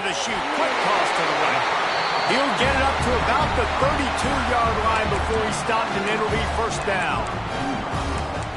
to shoot. Quick toss to the right. He'll get it up to about the 32-yard line before he stopped, and it'll be first down.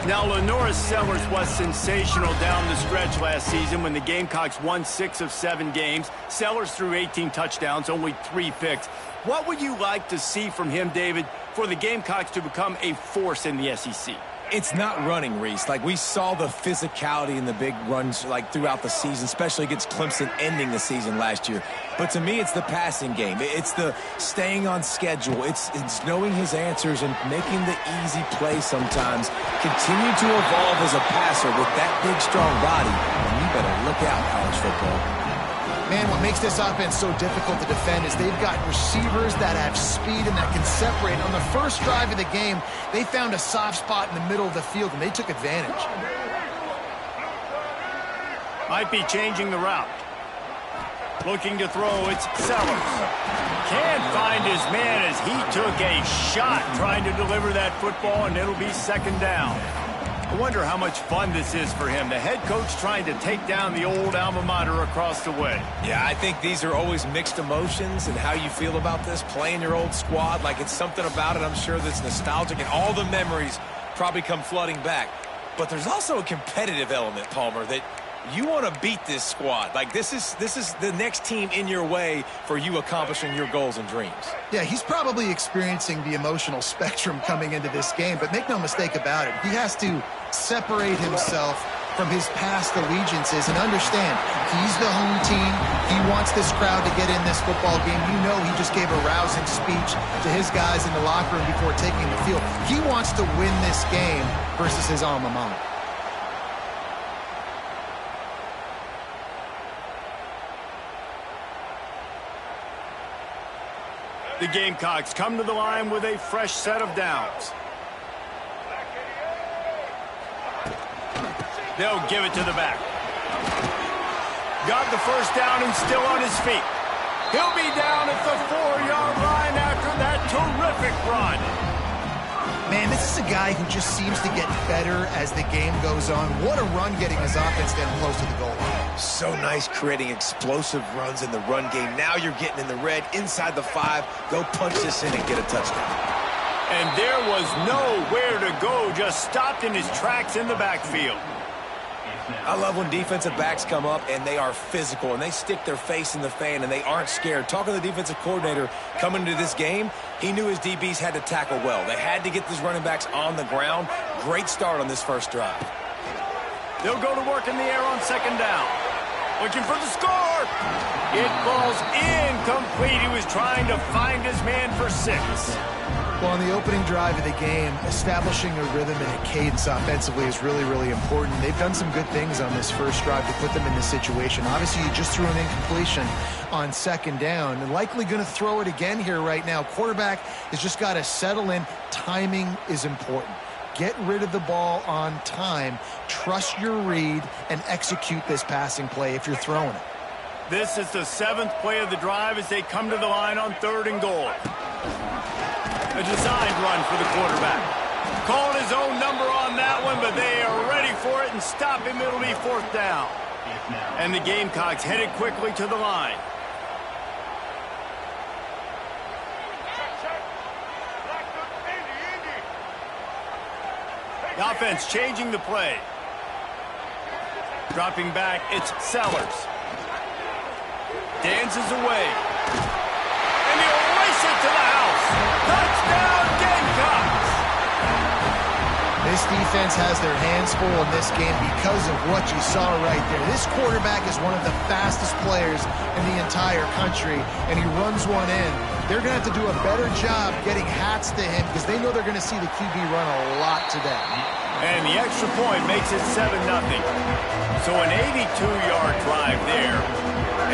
Now, LaNorris Sellers was sensational down the stretch last season when the Gamecocks won 6 of 7 games. Sellers threw 18 touchdowns, only 3 picks. What would you like to see from him, David, for the Gamecocks to become a force in the SEC? It's not running, Reese. Like, we saw the physicality in the big runs, like, throughout the season, especially against Clemson ending the season last year. But to me, it's the passing game. It's the staying on schedule. It's knowing his answers and making the easy play sometimes. Continue to evolve as a passer with that big, strong body. And you better look out, college football. Man, what makes this offense so difficult to defend is they've got receivers that have speed and that can separate. On the first drive of the game, they found a soft spot in the middle of the field, and they took advantage. Might be changing the route. Looking to throw, it's Sellers. Can't find his man as he took a shot trying to deliver that football, and it'll be second down. I wonder how much fun this is for him. The head coach trying to take down the old alma mater across the way. Yeah, I think these are always mixed emotions and how you feel about this, playing your old squad. Like, it's something about it, I'm sure, that's nostalgic, and all the memories probably come flooding back. But there's also a competitive element, Palmer, that you want to beat this squad. Like, this is the next team in your way for you accomplishing your goals and dreams. Yeah, he's probably experiencing the emotional spectrum coming into this game, but make no mistake about it. He has to separate himself from his past allegiances and understand he's the home team. He wants this crowd to get in this football game. You know, he just gave a rousing speech to his guys in the locker room before taking the field. He wants to win this game versus his alma mater. The Gamecocks come to the line with a fresh set of downs. They'll give it to the back. Got the first down and still on his feet. He'll be down at the 4-yard line after that terrific run. Man, this is a guy who just seems to get better as the game goes on. What a run getting his offense down close to the goal line. So nice creating explosive runs in the run game. Now you're getting in the red, inside the 5. Go punch this in and get a touchdown. And there was nowhere to go, just stopped in his tracks in the backfield. I love when defensive backs come up and they are physical and they stick their face in the fan and they aren't scared. Talking to the defensive coordinator coming into this game, he knew his DBs had to tackle well. They had to get these running backs on the ground. Great start on this first drive. They'll go to work in the air on second down. Looking for the score. It falls incomplete. He was trying to find his man for 6. Well, on the opening drive of the game, establishing a rhythm and a cadence offensively is really, really important. They've done some good things on this first drive to put them in this situation. Obviously, you just threw an incompletion on second down and likely going to throw it again here right now. Quarterback has just got to settle in. Timing is important. Get rid of the ball on time. Trust your read and execute this passing play if you're throwing it. This is the 7th play of the drive as they come to the line on 3rd and goal. A designed run for the quarterback. Called his own number on that one, but they are ready for it and stop him. It'll be 4th down. And the Gamecocks headed quickly to the line. The offense changing the play. Dropping back, it's Sellers. Dances away. And he'll race it to the house. Touchdown, Gamecocks! This defense has their hands full in this game because of what you saw right there. This quarterback is one of the fastest players in the entire country, and he runs one in. They're going to have to do a better job getting hats to him because they know they're going to see the QB run a lot today. And the extra point makes it 7-0. So an 82-yard drive there,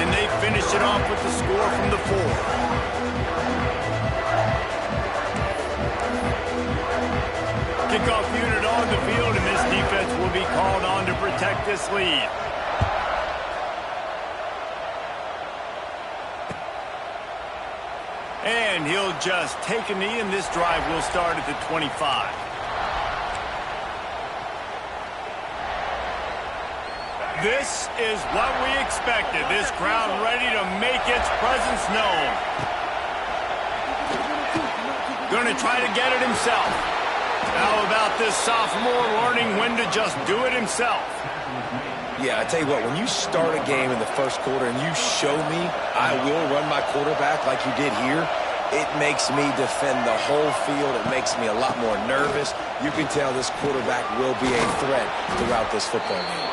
and they finish it off with the score from the 4. Kickoff unit on the field, and this defense will be called on to protect this lead. And he'll just take a knee, and this drive will start at the 25. This is what we expected. This crowd ready to make its presence known. Going to try to get it himself. How about this sophomore learning when to just do it himself? Yeah, I tell you what, when you start a game in the first quarter and you show me I will run my quarterback like you did here, it makes me defend the whole field. It makes me a lot more nervous. You can tell this quarterback will be a threat throughout this football game.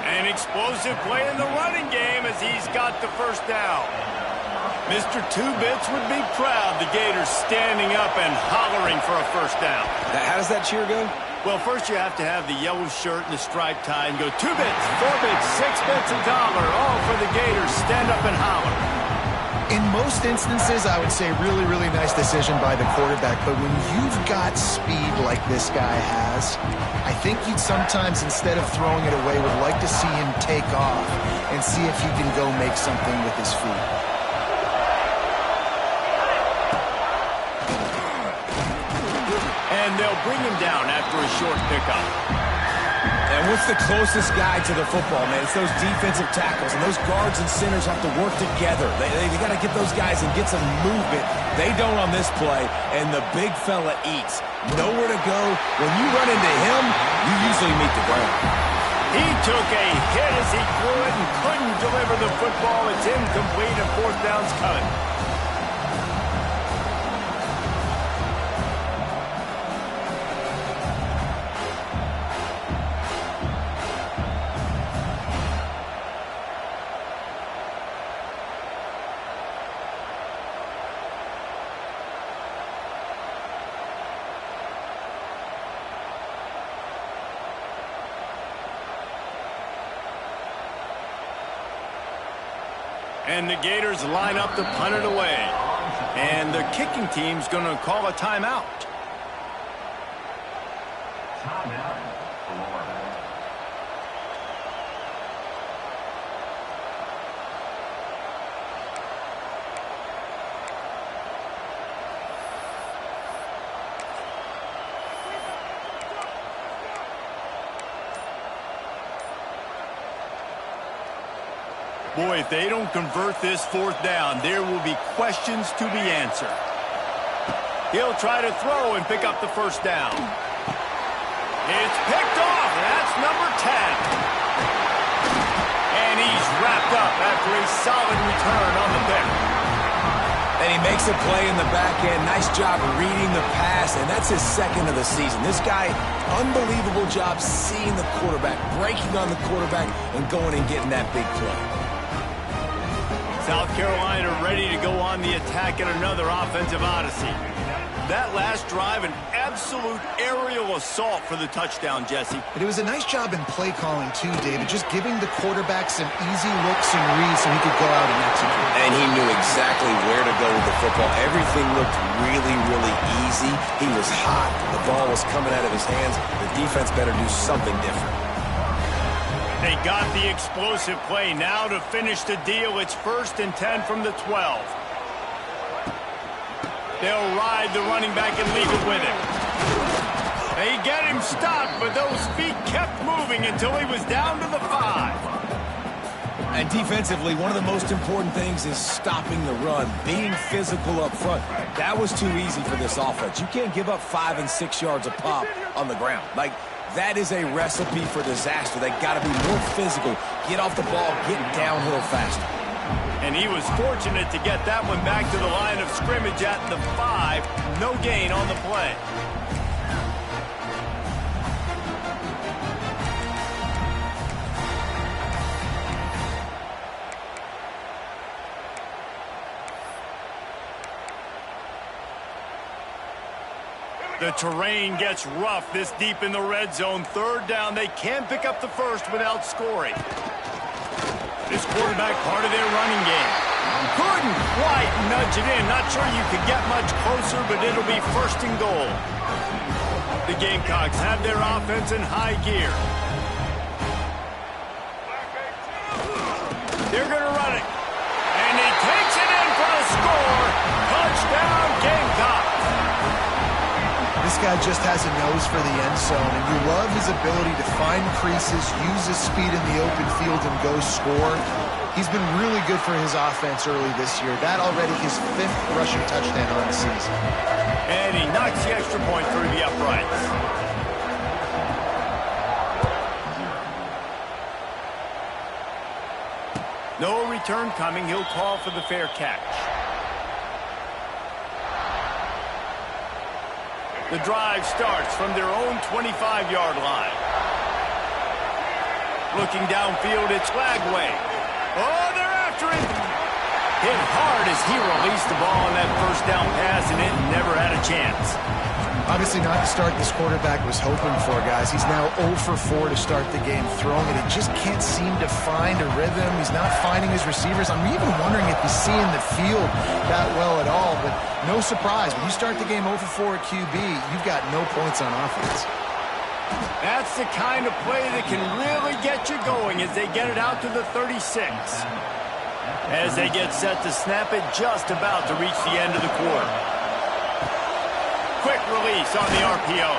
An explosive play in the running game as he's got the first down. Mr. Two-Bits would be proud the Gators standing up and hollering for a first down. How does that cheer go? Well, first you have to have the yellow shirt and the striped tie and go 2 bits, 4 bits, 6 bits, $1, all for the Gators. Stand up and holler. In most instances, I would say really, really nice decision by the quarterback. But when you've got speed like this guy has, I think you'd sometimes, instead of throwing it away, would like to see him take off and see if he can go make something with his feet. And they'll bring him down after a short pickup. And what's the closest guy to the football, man? It's those defensive tackles, and those guards and centers have to work together. They got to get those guys and get some movement. They don't on this play, and the big fella eats. Nowhere to go. When you run into him, you usually meet the ground. He took a hit as he threw it and couldn't deliver the football. It's incomplete, and fourth down's coming. And the Gators line up to punt it away. And the kicking team's going to call a timeout. Boy, if they don't convert this fourth down, there will be questions to be answered. He'll try to throw and pick up the first down. It's picked off. That's number 10. And he's wrapped up after a solid return on the pick. And he makes a play in the back end. Nice job reading the pass, and that's his second of the season. This guy, unbelievable job seeing the quarterback, breaking on the quarterback, and going and getting that big play. South Carolina ready to go on the attack in another offensive odyssey. That last drive, an absolute aerial assault for the touchdown, Jesse. But it was a nice job in play calling, too, David, just giving the quarterback some easy looks and reads so he could go out and execute. And he knew exactly where to go with the football. Everything looked really, really easy. He was hot. The ball was coming out of his hands. The defense better do something different. They got the explosive play. Now to finish the deal, it's 1st and 10 from the 12. They'll ride the running back and leave it with him. They get him stopped, but those feet kept moving until he was down to the 5. And defensively, one of the most important things is stopping the run, being physical up front. That was too easy for this offense. You can't give up 5 and 6 yards a pop on the ground. That is a recipe for disaster. They got to be more physical, get off the ball, get downhill faster. And he was fortunate to get that one back to the line of scrimmage at the 5. No gain on the play. The terrain gets rough this deep in the red zone. 3rd down. They can pick up the first without scoring. This quarterback part of their running game. Couldn't quite nudge it in. Not sure you could get much closer, but it'll be 1st and goal. The Gamecocks have their offense in high gear. They're going to run it. And he takes it in for a score. Touchdown, Gamecocks. This guy just has a nose for the end zone, and you love his ability to find creases, use his speed in the open field, and go score. He's been really good for his offense early this year. That already his 5th rushing touchdown on the season. And he knocks the extra point through the uprights. No return coming. He'll call for the fair catch. The drive starts from their own 25-yard line. Looking downfield, it's Lagway. Oh, they're after him. Hit hard as he released the ball on that first down pass, and it never had a chance. Obviously not the start this quarterback was hoping for, guys. He's now 0 for 4 to start the game throwing it. He just can't seem to find a rhythm. He's not finding his receivers. I'm even wondering if he's seeing the field that well at all, but no surprise. When you start the game 0 for 4 at QB, you've got no points on offense. That's the kind of play that can really get you going as they get it out to the 36. As they get set to snap it, just about to reach the end of the quarter. Quick release on the RPO.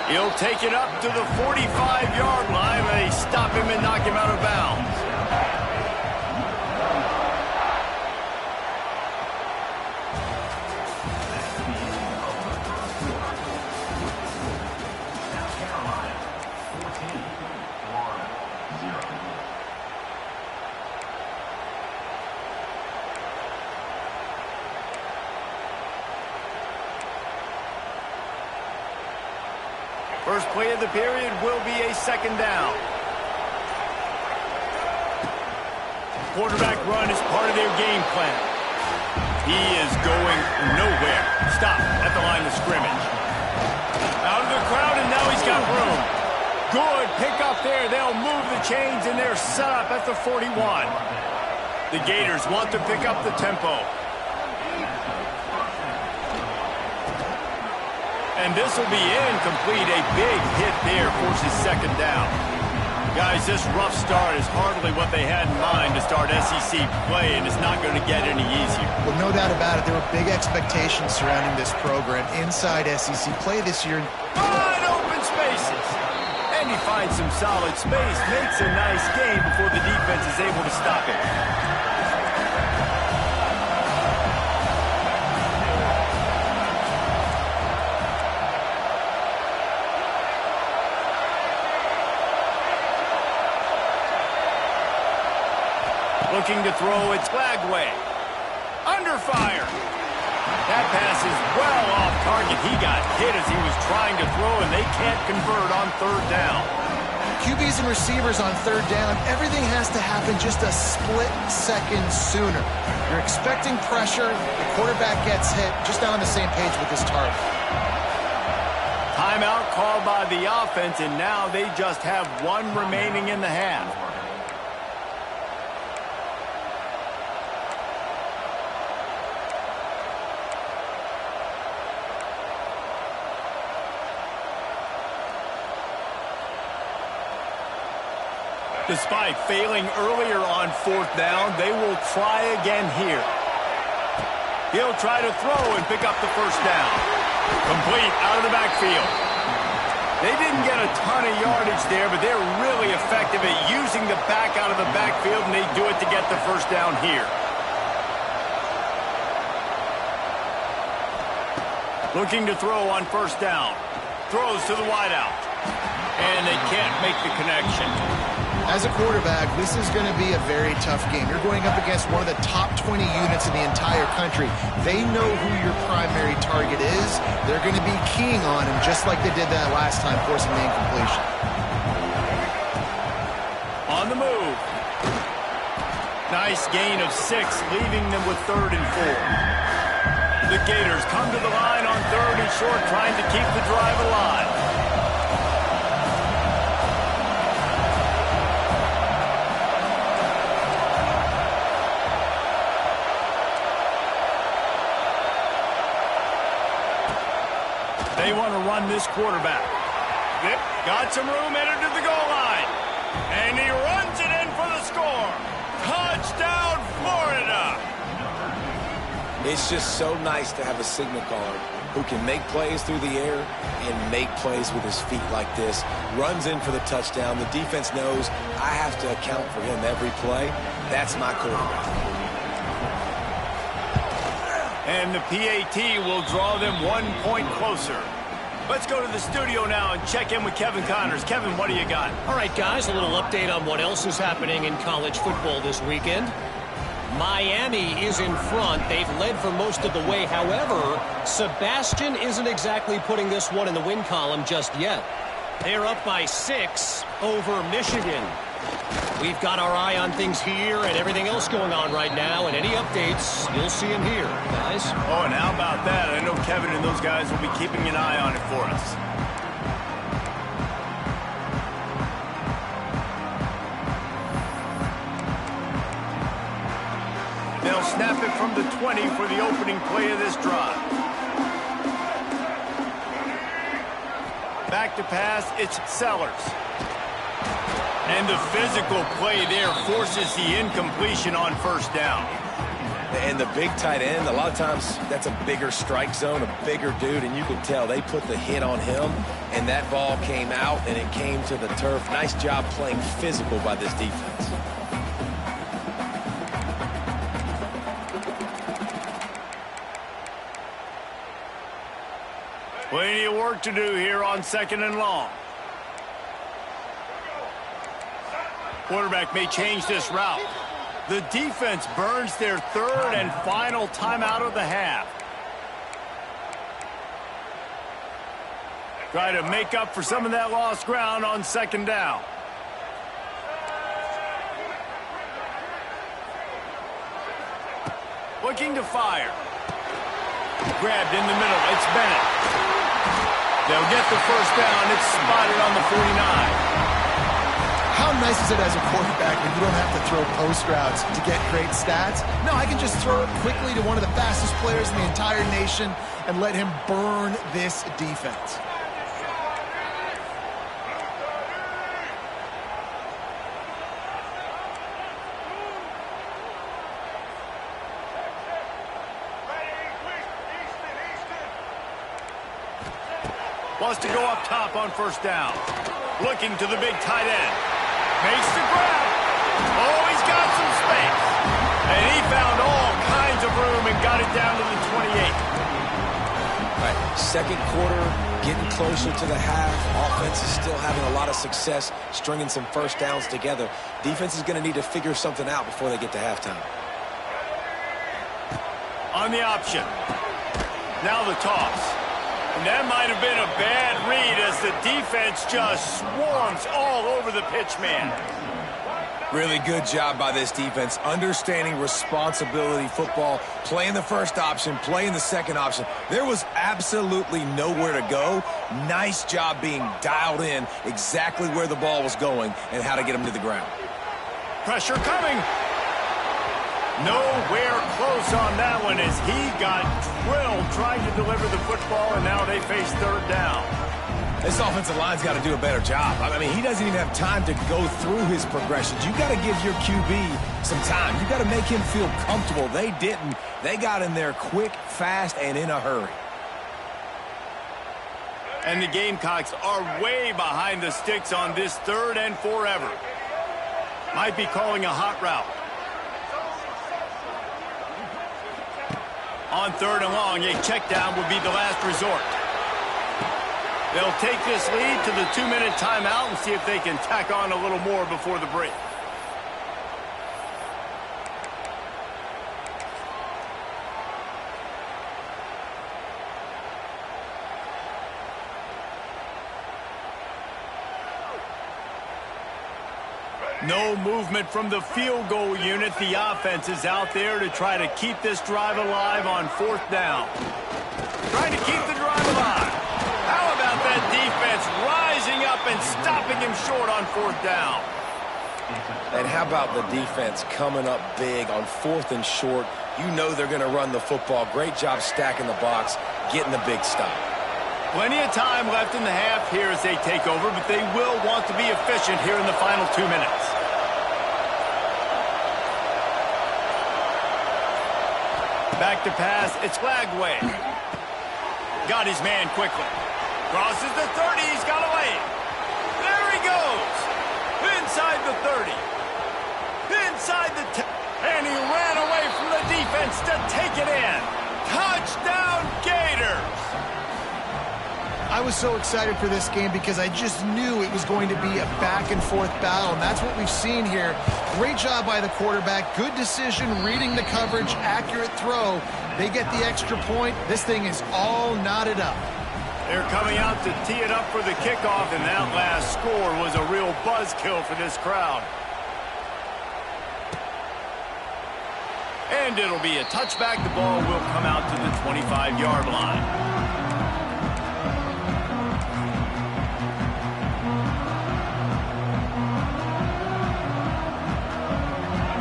He'll take it up to the 45-yard line. They stop him and knock him out of bounds. First play of the period will be a second down. Quarterback run is part of their game plan. He is going nowhere. Stop at the line of scrimmage. Out of the crowd, and now he's got room. Good pick up there. They'll move the chains, and they're set up at the 41. The Gators want to pick up the tempo. And this will be incomplete. A big hit there forces second down. Guys, this rough start is hardly what they had in mind to start SEC play, and it's not going to get any easier. Well, no doubt about it. There were big expectations surrounding this program inside SEC play this year. Wide open spaces. And he finds some solid space, makes a nice game before the defense is able to stop it. Looking to throw, it's Lagway. Under fire. That pass is well off target. He got hit as he was trying to throw, and they can't convert on third down. QBs and receivers on third down, everything has to happen just a split second sooner. You're expecting pressure, the quarterback gets hit, just not on the same page with his target. Timeout called by the offense, and now they just have one remaining in the half. Despite failing earlier on fourth down, they will try again here. He'll try to throw and pick up the first down. Complete out of the backfield. They didn't get a ton of yardage there, but they're really effective at using the back out of the backfield, and they do it to get the first down here. Looking to throw on first down. Throws to the wideout. And they can't make the connection. As a quarterback, this is going to be a very tough game. You're going up against one of the top 20 units in the entire country. They know who your primary target is. They're going to be keying on him just like they did that last time, forcing the incompletion. On the move. Nice gain of 6, leaving them with 3rd and 4. The Gators come to the line on 3rd and short, trying to keep the drive alive. They want to run this quarterback. Yep, got some room, headed to the goal line. And he runs it in for the score. Touchdown, Florida. It's just so nice to have a signal caller who can make plays through the air and make plays with his feet like this. Runs in for the touchdown. The defense knows I have to account for him every play. That's my quarterback. And the PAT will draw them 1 point closer. Let's go to the studio now and check in with Kevin Connors. Kevin, what do you got? All right, guys, a little update on what else is happening in college football this weekend. Miami is in front. They've led for most of the way. However, Sebastian isn't exactly putting this one in the win column just yet. They're up by 6 over Michigan. We've got our eye on things here and everything else going on right now, and any updates, you'll see them here, guys. Oh, and how about that? I know Kevin and those guys will be keeping an eye on it for us. They'll snap it from the 20 for the opening play of this drive. Back to pass, it's Sellers. And the physical play there forces the incompletion on first down. And the big tight end, a lot of times that's a bigger strike zone, a bigger dude, and you can tell they put the hit on him, and that ball came out, and it came to the turf. Nice job playing physical by this defense. Plenty of work to do here on 2nd and long. Quarterback may change this route. The defense burns their 3rd and final timeout of the half. Try to make up for some of that lost ground on 2nd down. Looking to fire. Grabbed in the middle. It's Bennett. They'll get the first down. It's spotted on the 49. How nice is it as a quarterback when you don't have to throw post routes to get great stats? No, I can just throw it quickly to one of the fastest players in the entire nation and let him burn this defense. Wants to go up top on first down. Looking to the big tight end. Makes the grab. Oh, he's got some space. And he found all kinds of room and got it down to the 28. All right, second quarter, getting closer to the half. Offense is still having a lot of success stringing some first downs together. Defense is going to need to figure something out before they get to halftime. On the option. Now the toss. And that might have been a bad read as the defense just swarms all over the pitch man. Really good job by this defense, understanding responsibility football, playing the first option, playing the second option. There was absolutely nowhere to go. Nice job being dialed in exactly where the ball was going and how to get him to the ground. Pressure coming. Nowhere close on that one as he got drilled trying to deliver the football, and now they face 3rd down. This offensive line's got to do a better job. I mean, he doesn't even have time to go through his progressions. You got to give your QB some time. You got to make him feel comfortable. They didn't. They got in there quick, fast, and in a hurry. And the Gamecocks are way behind the sticks on this 3rd and forever. Might be calling a hot route. On 3rd and long, a check down would be the last resort. They'll take this lead to the 2-minute timeout and see if they can tack on a little more before the break. No movement from the field goal unit. The offense is out there to try to keep this drive alive on 4th down. Trying to keep the drive alive. How about that defense rising up and stopping him short on 4th down? And how about the defense coming up big on 4th and short? You know they're going to run the football. Great job stacking the box, getting the big stop. Plenty of time left in the half here as they take over, but they will want to be efficient here in the final 2 minutes. Back to pass. It's Lagway. Got his man quickly. Crosses the 30. He's got away. There he goes. Inside the 30. Inside the 10. And he ran away from the defense to take it in. Touchdown, Gators. I was so excited for this game because I just knew it was going to be a back-and-forth battle, and that's what we've seen here. Great job by the quarterback. Good decision, reading the coverage, accurate throw. They get the extra point. This thing is all knotted up. They're coming out to tee it up for the kickoff, and that last score was a real buzzkill for this crowd. And it'll be a touchback. The ball will come out to the 25-yard line.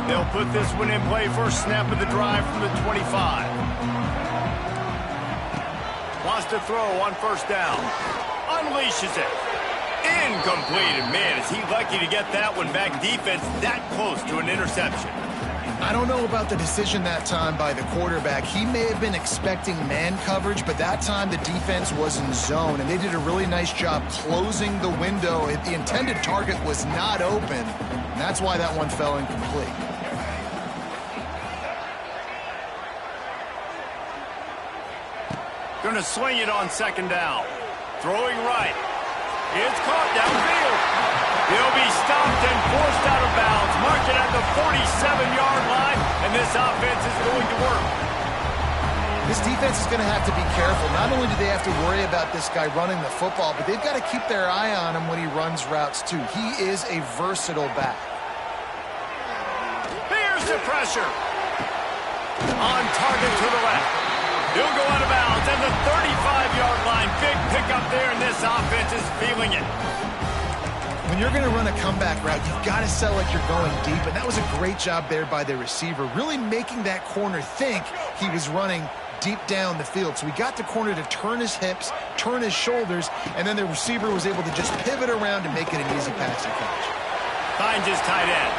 They'll put this one in play. First snap of the drive from the 25. Wants to throw on first down. Unleashes it. Incomplete. And man, is he lucky to get that one back. Defense that close to an interception. I don't know about the decision that time by the quarterback. He may have been expecting man coverage, but that time the defense was in zone, and they did a really nice job closing the window. The intended target was not open, and that's why that one fell incomplete. Going to swing it on second down. Throwing right. It's caught downfield. He'll be stopped and forced out of bounds. Marked it at the 47-yard line, and this offense is going to work. This defense is going to have to be careful. Not only do they have to worry about this guy running the football, but they've got to keep their eye on him when he runs routes, too. He is a versatile back. Here's the pressure. On target to the left. He'll go out of bounds at the 35-yard line. Big pickup there, and this offense is feeling it. When you're going to run a comeback route, you've got to sell like you're going deep, and that was a great job there by the receiver, really making that corner think he was running deep down the field. So he got the corner to turn his hips, turn his shoulders, and then the receiver was able to just pivot around and make it an easy passing catch. Finds his tight end.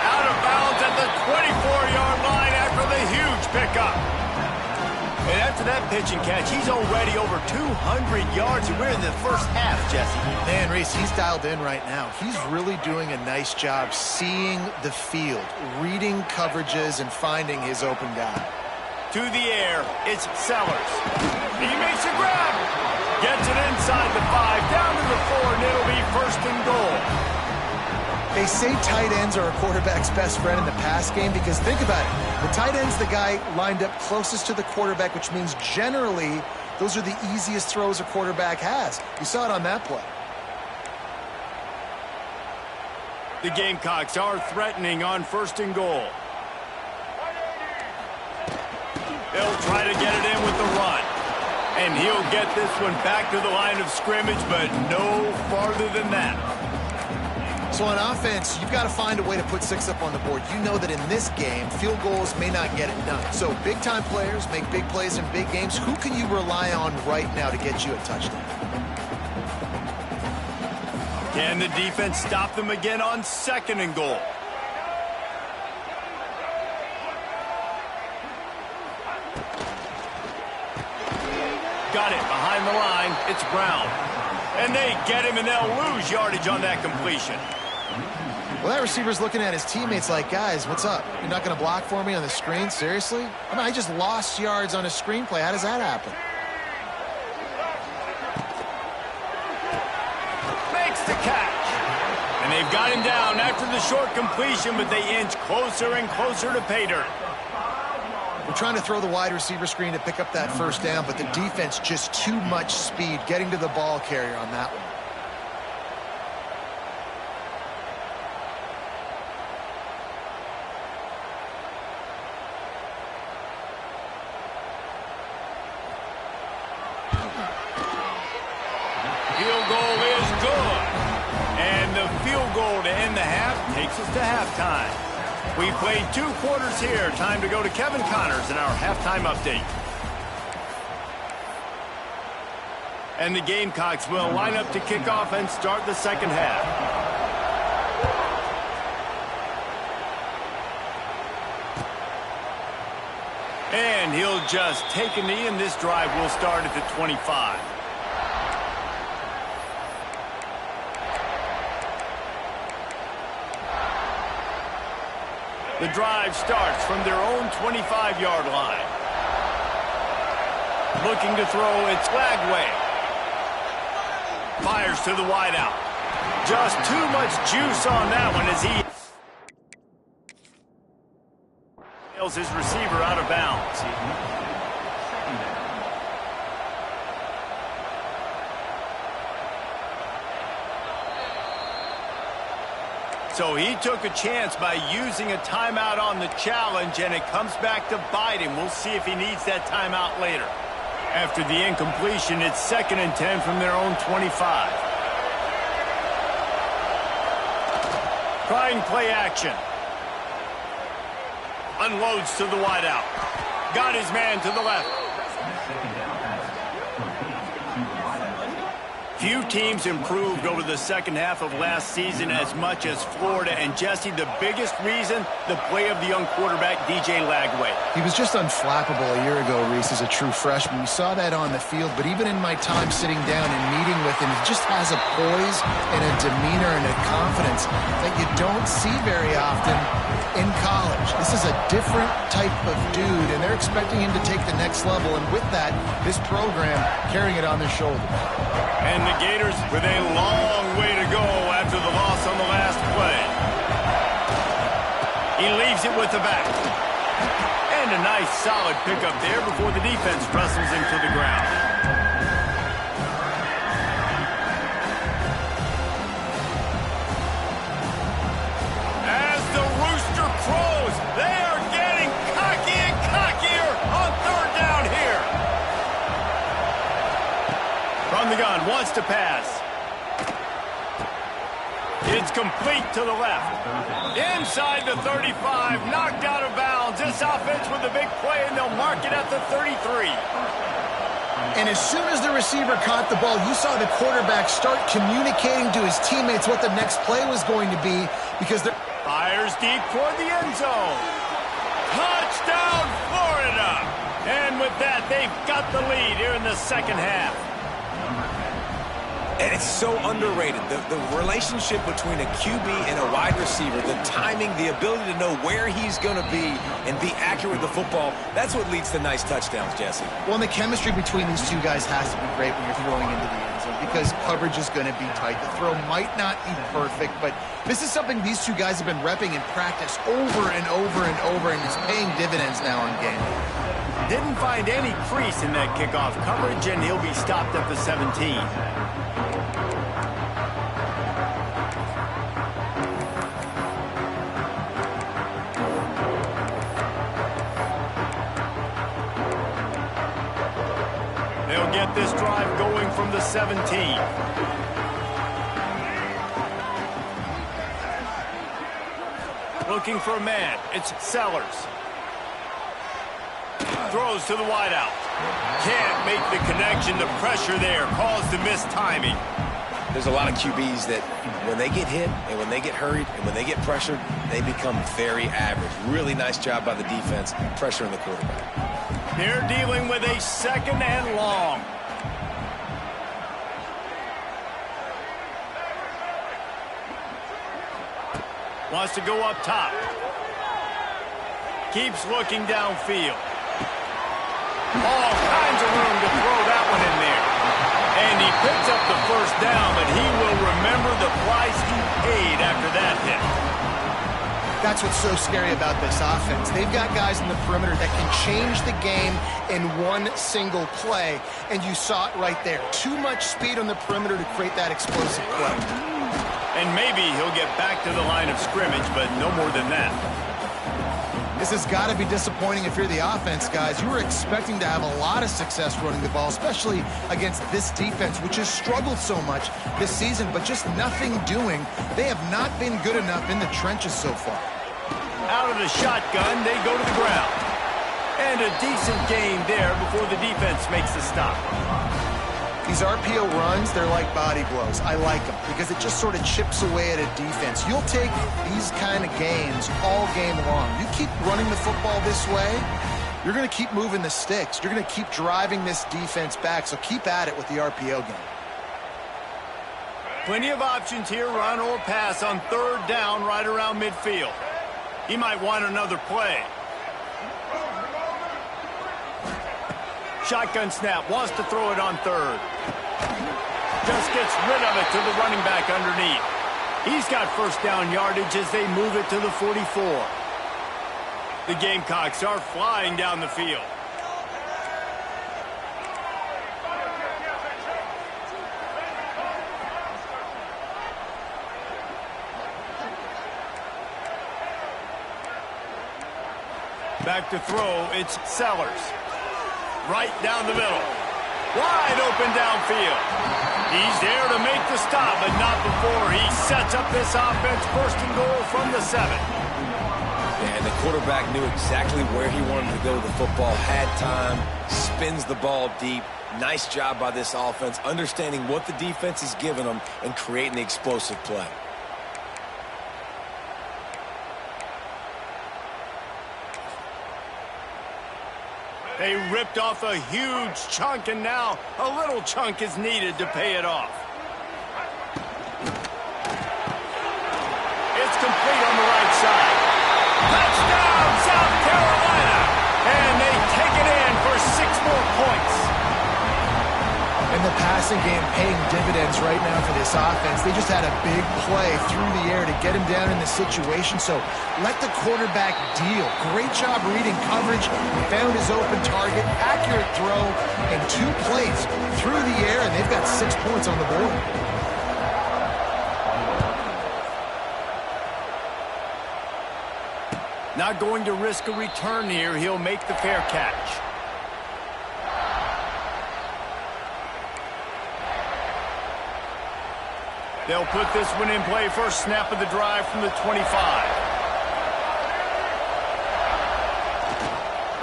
Out of bounds at the 24-yard line after the huge pickup. And after that pitch and catch, he's already over 200 yards, and we're in the first half, Jesse. Man, Reese, he's dialed in right now. He's really doing a nice job seeing the field, reading coverages, and finding his open guy. To the air, it's Sellers. He makes a grab. Gets it inside the 5, down to the 4, and it'll be first and goal. They say tight ends are a quarterback's best friend in the pass game because think about it. The tight end's the guy lined up closest to the quarterback, which means generally those are the easiest throws a quarterback has. You saw it on that play. The Gamecocks are threatening on first and goal. They'll try to get it in with the run. And he'll get this one back to the line of scrimmage, but no farther than that. So on offense, you've got to find a way to put 6 up on the board. You know that in this game, field goals may not get it done. So big-time players make big plays in big games. Who can you rely on right now to get you a touchdown? Can the defense stop them again on second and goal? Got it behind the line. It's Brown. And they get him, and they'll lose yardage on that completion. Well, that receiver's looking at his teammates like, guys, what's up? You're not going to block for me on the screen? Seriously? I mean, I just lost yards on a screenplay. How does that happen? Makes the catch. And they've got him down after the short completion, but they inch closer and closer to pay dirt. We're trying to throw the wide receiver screen to pick up that first down, but the defense just too much speed getting to the ball carrier on that one. Field goal is good. And the field goal to end the half takes us to halftime. We played 2 quarters here. Time to go to Kevin Connors in our halftime update. And the Gamecocks will line up to kick off and start the second half. And he'll just take a knee, and this drive will start at the 25. The drive starts from their own 25-yard line. Looking to throw, it's Lagway. Fires to the wideout. Just too much juice on that one as he nails his receiver out of bounds. So he took a chance by using a timeout on the challenge, and it comes back to bite him. We'll see if he needs that timeout later. After the incompletion, it's 2nd and 10 from their own 25. Trying play action. Unloads to the wideout. Got his man to the left. Few teams improved over the second half of last season as much as Florida. And, Jesse, the biggest reason, the play of the young quarterback, DJ Lagway. He was just unflappable a year ago, Reese, as a true freshman. We saw that on the field, but even in my time sitting down and meeting with him, he just has a poise and a demeanor and a confidence that you don't see very often in college. This is a different type of dude, and they're expecting him to take the next level. And with that, this program carrying it on their shoulders. And the Gators with a long way to go after the loss on the last play. He leaves it with the back. And a nice solid pickup there before the defense wrestles him to the ground. As the rooster crows, they are getting cocky and cockier on 3rd down here. From the gun, wants to pass. It's complete to the left. Inside the 35, knocked out of bounds. This offense with a big play, and they'll mark it at the 33. And as soon as the receiver caught the ball, you saw the quarterback start communicating to his teammates what the next play was going to be, because they're... Fires deep toward the end zone. Touchdown, Florida! And with that, they've got the lead here in the second half. And it's so underrated. The relationship between a QB and a wide receiver, the timing, the ability to know where he's going to be and be accurate with the football, that's what leads to nice touchdowns, Jesse. Well, and the chemistry between these two guys has to be great when you're throwing into the end zone, because coverage is going to be tight. The throw might not be perfect, but this is something these two guys have been repping in practice over and over and over, and it's paying dividends now in game. Didn't find any crease in that kickoff coverage, and he'll be stopped at the 17. They'll get this drive going from the 17. Looking for a man. It's Sellers. Throws to the wideout. Can't make the connection. The pressure there caused the mistiming. There's a lot of QBs that when they get hit and when they get hurried and when they get pressured, they become very average. Really nice job by the defense pressuring the quarterback. They're dealing with a 2nd and long. Wants to go up top. Keeps looking downfield. All kinds of room to throw that one in there. And he picks up the first down, but he will remember the price he paid after that hit. That's what's so scary about this offense. They've got guys in the perimeter that can change the game in one single play, and you saw it right there. Too much speed on the perimeter to create that explosive play. And maybe he'll get back to the line of scrimmage, but no more than that. This has got to be disappointing if you're the offense, guys. You were expecting to have a lot of success running the ball, especially against this defense, which has struggled so much this season, but just nothing doing. They have not been good enough in the trenches so far. Out of the shotgun, they go to the ground. And a decent gain there before the defense makes the stop. These RPO runs, they're like body blows. I like them because it just sort of chips away at a defense. You'll take these kind of gains all game long. You keep running the football this way, You're going to keep moving the sticks. You're going to keep driving this defense back, so keep at it with the RPO game. Plenty of options here, run or pass on third down right around midfield. He might want another play. Shotgun snap, wants to throw it on third. Just gets rid of it to the running back underneath. He's got first down yardage as they move it to the 44. The Gamecocks are flying down the field. Back to throw, it's Sellers. Right down the middle. Wide open downfield. He's there to make the stop, but not before he sets up this offense. First and goal from the 7. And the quarterback knew exactly where he wanted to go with the football, had time, spins the ball deep. Nice job by this offense, understanding what the defense is giving them and creating the explosive play. They ripped off a huge chunk, and now a little chunk is needed to pay it off. It's complete on the right side. Touchdown, South Carolina! And they take it in for 6 more points. And the passing game paying dividends right now for this offense. They just had a big play through the air to get him down in the situation. So let the quarterback deal. Great job reading coverage. Found his open target. Accurate throw. And 2 plays through the air. And they've got 6 points on the board. Not going to risk a return here. He'll make the fair catch. They'll put this one in play. First snap of the drive from the 25.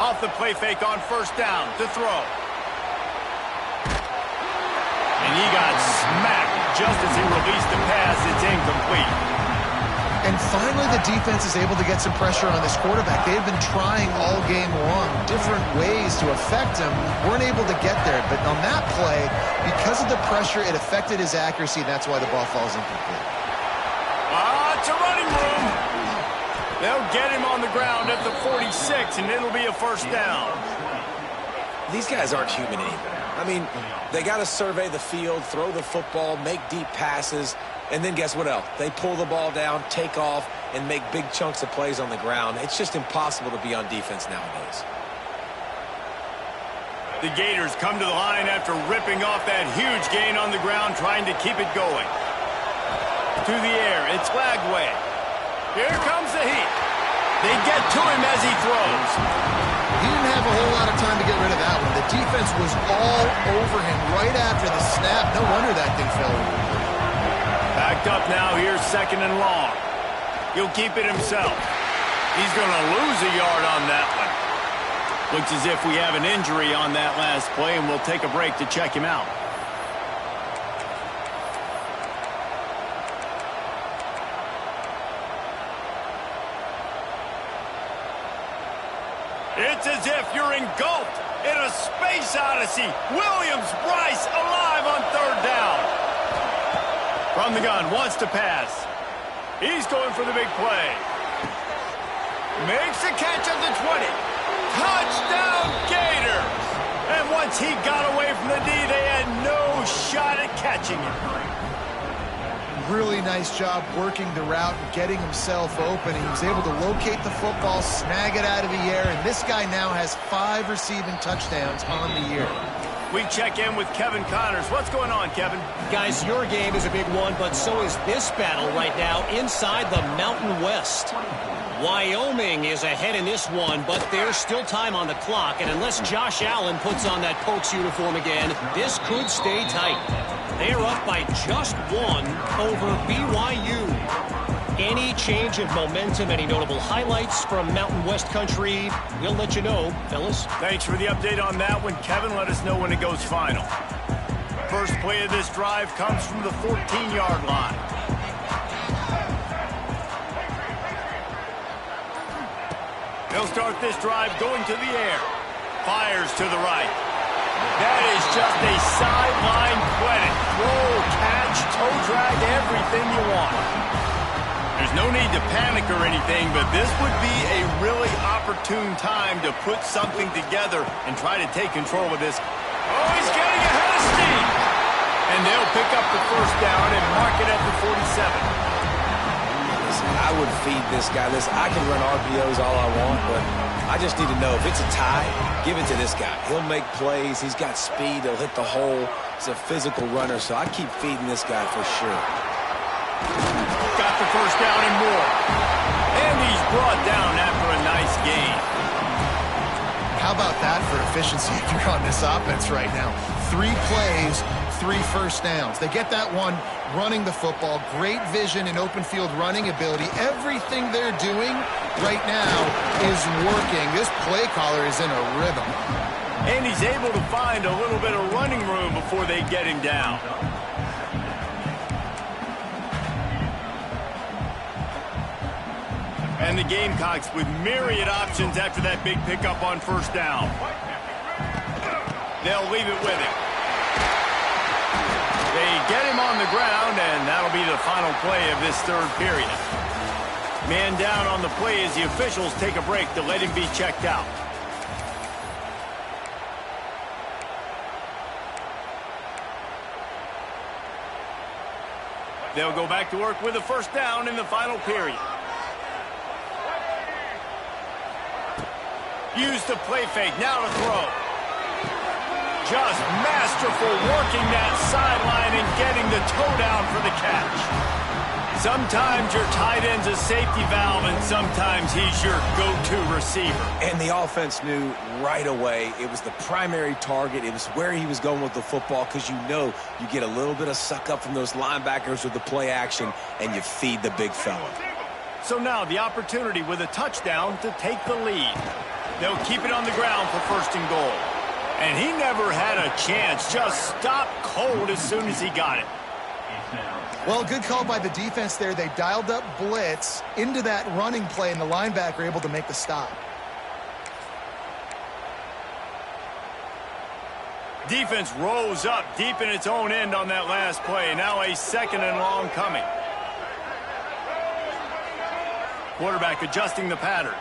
Off the play fake on first down to throw. And he got smacked just as he released the pass. It's incomplete. And finally, the defense is able to get some pressure on this quarterback. They've been trying all game long, different ways to affect him. Weren't able to get there. But on that play, because of the pressure, it affected his accuracy. That's why the ball falls incomplete. It's a running room. They'll get him on the ground at the 46, and it'll be a first down. These guys aren't human anymore. I mean, they got to survey the field, throw the football, make deep passes. And then guess what else? They pull the ball down, take off, and make big chunks of plays on the ground. It's just impossible to be on defense nowadays. The Gators come to the line after ripping off that huge gain on the ground, trying to keep it going. To the air, it's Lagway. Here comes the heat. They get to him as he throws. He didn't have a whole lot of time to get rid of that one. The defense was all over him right after the snap. No wonder that thing fell. Backed up now, here's second and long. He'll keep it himself. He's going to lose a yard on that one. Looks as if we have an injury on that last play, and we'll take a break to check him out. It's as if you're engulfed in a space odyssey. Williams-Brice alive on third down. From the gun, wants to pass. He's going for the big play. Makes the catch at the 20. Touchdown, Gators! And once he got away from the D, they had no shot at catching him. Really nice job working the route and getting himself open. He was able to locate the football, snag it out of the air, and this guy now has 5 receiving touchdowns on the year. We check in with Kevin Connors. What's going on, Kevin? Guys, your game is a big one, but so is this battle right now inside the Mountain West. Wyoming is ahead in this one, but there's still time on the clock, and unless Josh Allen puts on that Pokes uniform again, this could stay tight. They are up by just 1 over BYU. Any change of momentum, any notable highlights from Mountain West country, we'll let you know, fellas. Thanks for the update on that one, Kevin. Let us know when it goes final. First play of this drive comes from the 14-yard line. They'll start this drive going to the air. Fires to the right. That is just a sideline credit. Throw, catch, toe drag, everything you want. There's no need to panic or anything, but this would be a really opportune time to put something together and try to take control of this. Oh, he's getting ahead of steam. And they'll pick up the first down and mark it at the 47. I would feed this guy. Listen, I can run RPOs all I want, but I just need to know if it's a tie, give it to this guy. He'll make plays. He's got speed. He'll hit the hole. He's a physical runner, so I keep feeding this guy for sure. Got the first down and more. And he's brought down after a nice gain. How about that for efficiency if you're on this offense right now? 3 plays, 3 first downs. They get that one running the football, great vision and open field running ability. Everything they're doing right now is working. This play caller is in a rhythm. And he's able to find a little bit of running room before they get him down. And the Gamecocks with myriad options after that big pickup on first down. They'll leave it with him. They get him on the ground, and that'll be the final play of this third period. Man down on the play as the officials take a break to let him be checked out. They'll go back to work with a first down in the final period. Use the play fake, now to throw. Just masterful working that sideline and getting the toe down for the catch. Sometimes your tight end's a safety valve, and sometimes he's your go-to receiver. And the offense knew right away it was the primary target. It was where he was going with the football, because you know you get a little bit of suck up from those linebackers with the play action, and you feed the big fella. So now the opportunity with a touchdown to take the lead. They'll keep it on the ground for first and goal. And he never had a chance. Just stopped cold as soon as he got it. Well, good call by the defense there. They dialed up blitz into that running play, and the linebacker able to make the stop. Defense rose up deep in its own end on that last play. Now a second and long coming. Quarterback adjusting the pattern.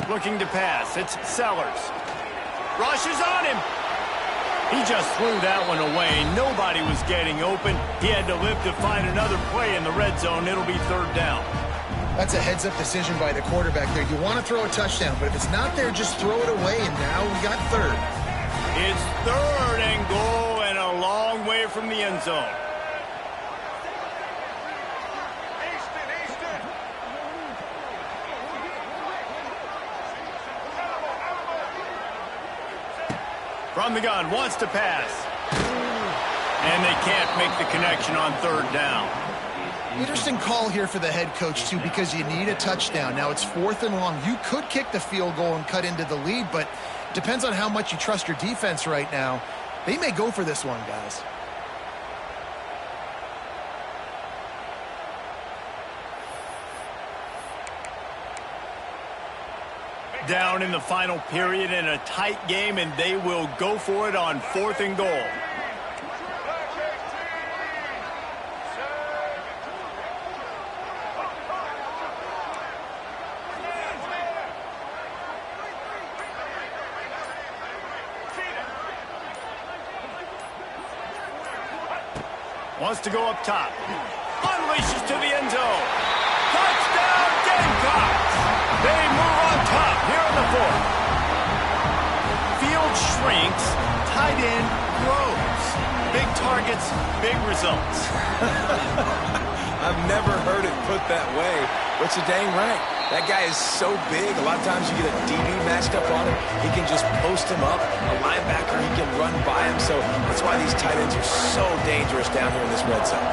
Looking to pass. It's Sellers. Rushes on him. He just threw that one away. Nobody was getting open. He had to live to find another play in the red zone. It'll be third down. That's a heads-up decision by the quarterback there. You want to throw a touchdown, but if it's not there, just throw it away, and now we got third. It's third and goal and a long way from the end zone. From the gun, wants to pass. And they can't make the connection on third down. Interesting call here for the head coach, too, because you need a touchdown. Now it's 4th and long. You could kick the field goal and cut into the lead, but depends on how much you trust your defense right now. They may go for this one, guys. Down in the final period in a tight game, and they will go for it on 4th and goal. Wants to go up top. Unleashes to the end zone. Touchdown, Gamecocks! They move on top here in the 4th. Field shrinks, tight end grows. Big targets, big results. I've never heard it put that way, but you're dang right. That guy is so big. A lot of times you get a DB matched up on him. He can just post him up. A linebacker, he can run by him. So that's why these tight ends are so dangerous down here in this red zone.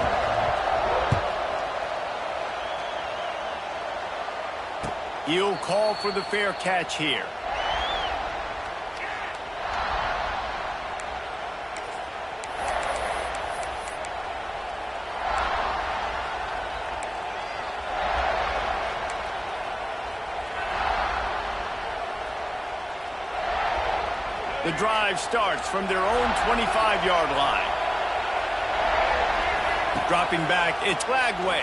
He'll call for the fair catch here. The drive starts from their own 25-yard line. Dropping back, it's Lagway.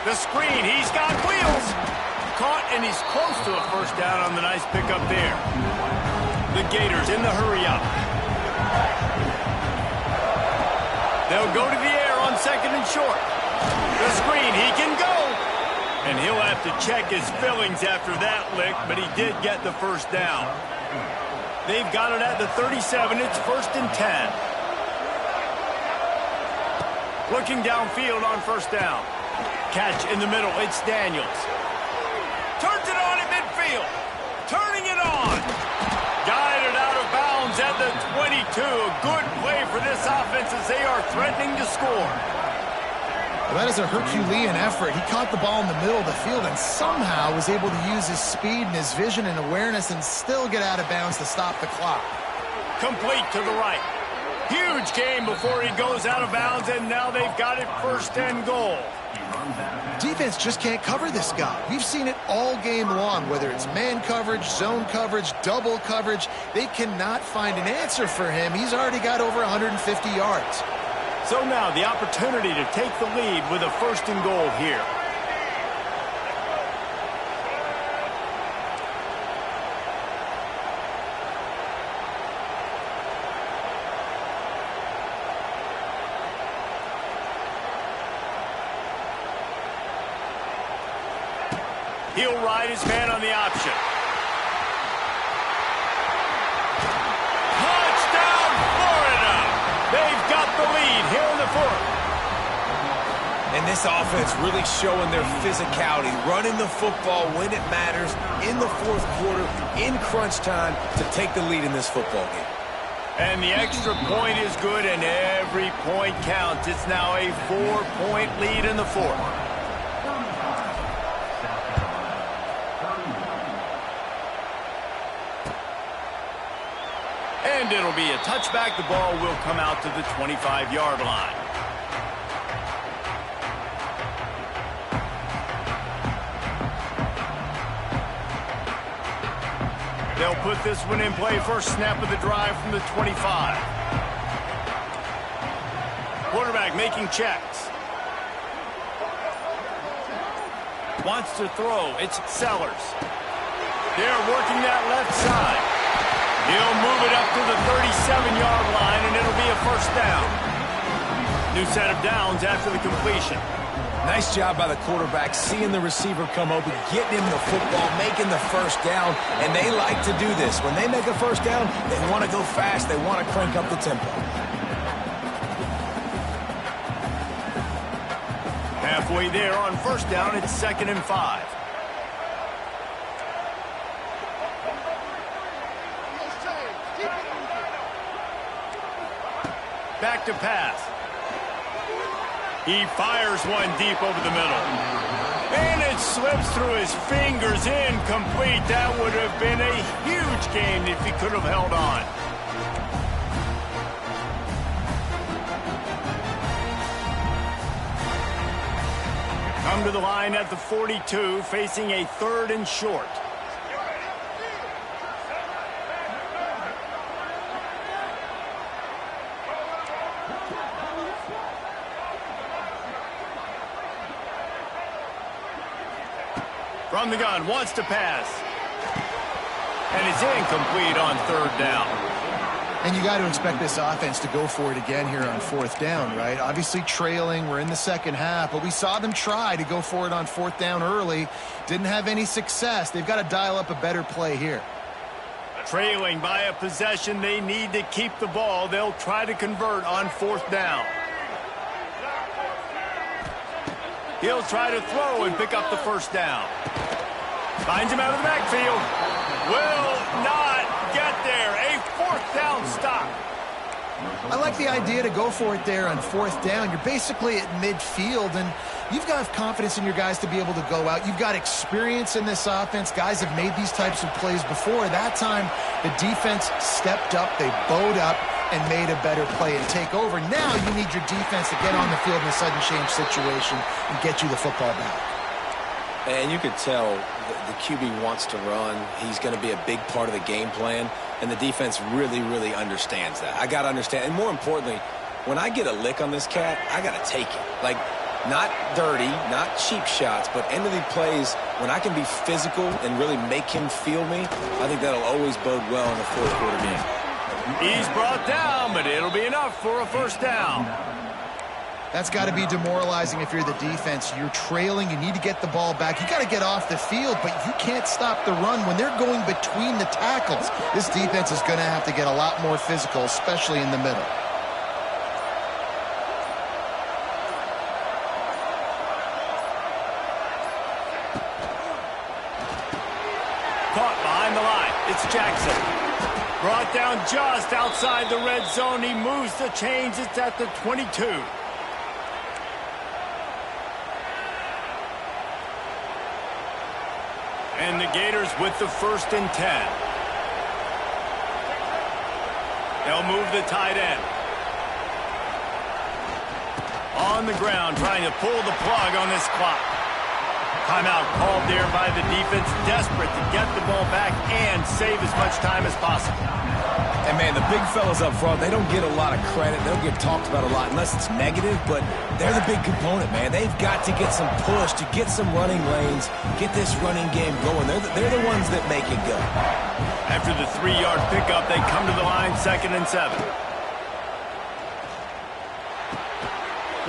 The screen, he's got wheels. Caught, and he's close to a first down on the nice pickup there. The Gators in the hurry up. They'll go to the air on second and short. The screen, he can go. And he'll have to check his fillings after that lick, but he did get the first down. They've got it at the 37. It's 1st and 10. Looking downfield on first down. Catch in the middle. It's Daniels. Turns it on at midfield. Turning it on. Guided out of bounds at the 22. A good play for this offense as they are threatening to score. Well, that is a Herculean effort. He caught the ball in the middle of the field and somehow was able to use his speed and his vision and awareness and still get out of bounds to stop the clock. Complete to the right. Huge game before he goes out of bounds, and now they've got it 1st and goal. Defense just can't cover this guy. We've seen it all game long, whether it's man coverage, zone coverage, double coverage. They cannot find an answer for him. He's already got over 150 yards. So now the opportunity to take the lead with a 1st and goal here. He'll ride his man on the option. Touchdown, Florida! They've got the lead here in the 4th. And this offense really showing their physicality, running the football when it matters in the 4th quarter, in crunch time, to take the lead in this football game. And the extra point is good, and every point counts. It's now a 4-point lead in the 4th. And it'll be a touchback. The ball will come out to the 25-yard line. They'll put this one in play. First snap of the drive from the 25. Quarterback making checks. Wants to throw. It's Sellers. They're working that left side. He'll move it up to the 37-yard line, and it'll be a first down. New set of downs after the completion. Nice job by the quarterback, seeing the receiver come open, getting him the football, making the first down, and they like to do this. When they make a first down, they want to go fast. They want to crank up the tempo. Halfway there on first down, it's 2nd and 5. Back to pass. He fires one deep over the middle. And it slips through his fingers, incomplete. That would have been a huge game if he could have held on. Come to the line at the 42, facing a 3rd and short. From the gun, wants to pass. And it's incomplete on 3rd down. And you got to expect this offense to go for it again here on 4th down, right? Obviously trailing, we're in the 2nd half, but we saw them try to go for it on 4th down early. Didn't have any success. They've got to dial up a better play here. Trailing by a possession, they need to keep the ball. They'll try to convert on 4th down. He'll try to throw and pick up the first down. Finds him out of the backfield. Will not get there. A 4th down stop. I like the idea to go for it there on 4th down. You're basically at midfield, and you've got confidence in your guys to be able to go out. You've got experience in this offense. Guys have made these types of plays before. That time, the defense stepped up. They bowed up and made a better play and take over. Now you need your defense to get on the field in a sudden change situation and get you the football back. And you could tell the QB wants to run. He's going to be a big part of the game plan, and the defense really, really understands that. I got to understand, and more importantly, when I get a lick on this cat, I got to take it. Like, not dirty, not cheap shots, but end of the plays, when I can be physical and really make him feel me, I think that'll always bode well in the fourth quarter game. He's brought down, but it'll be enough for a first down. That's got to be demoralizing if you're the defense. You're trailing. You need to get the ball back. You got to get off the field, but you can't stop the run when they're going between the tackles. This defense is going to have to get a lot more physical, especially in the middle. Caught behind the line. It's Jackson. Brought down just outside the red zone. He moves the chains. It's at the 22. And the Gators with the 1st and 10. They'll move the tight end. On the ground, trying to pull the plug on this clock. Timeout called there by the defense, desperate to get the ball back and save as much time as possible. And, man, the big fellas up front, they don't get a lot of credit. They don't get talked about a lot unless it's negative, but they're the big component, man. They've got to get some push, to get some running lanes, get this running game going. They're the ones that make it go. After the 3-yard pickup, they come to the line, 2nd and 7.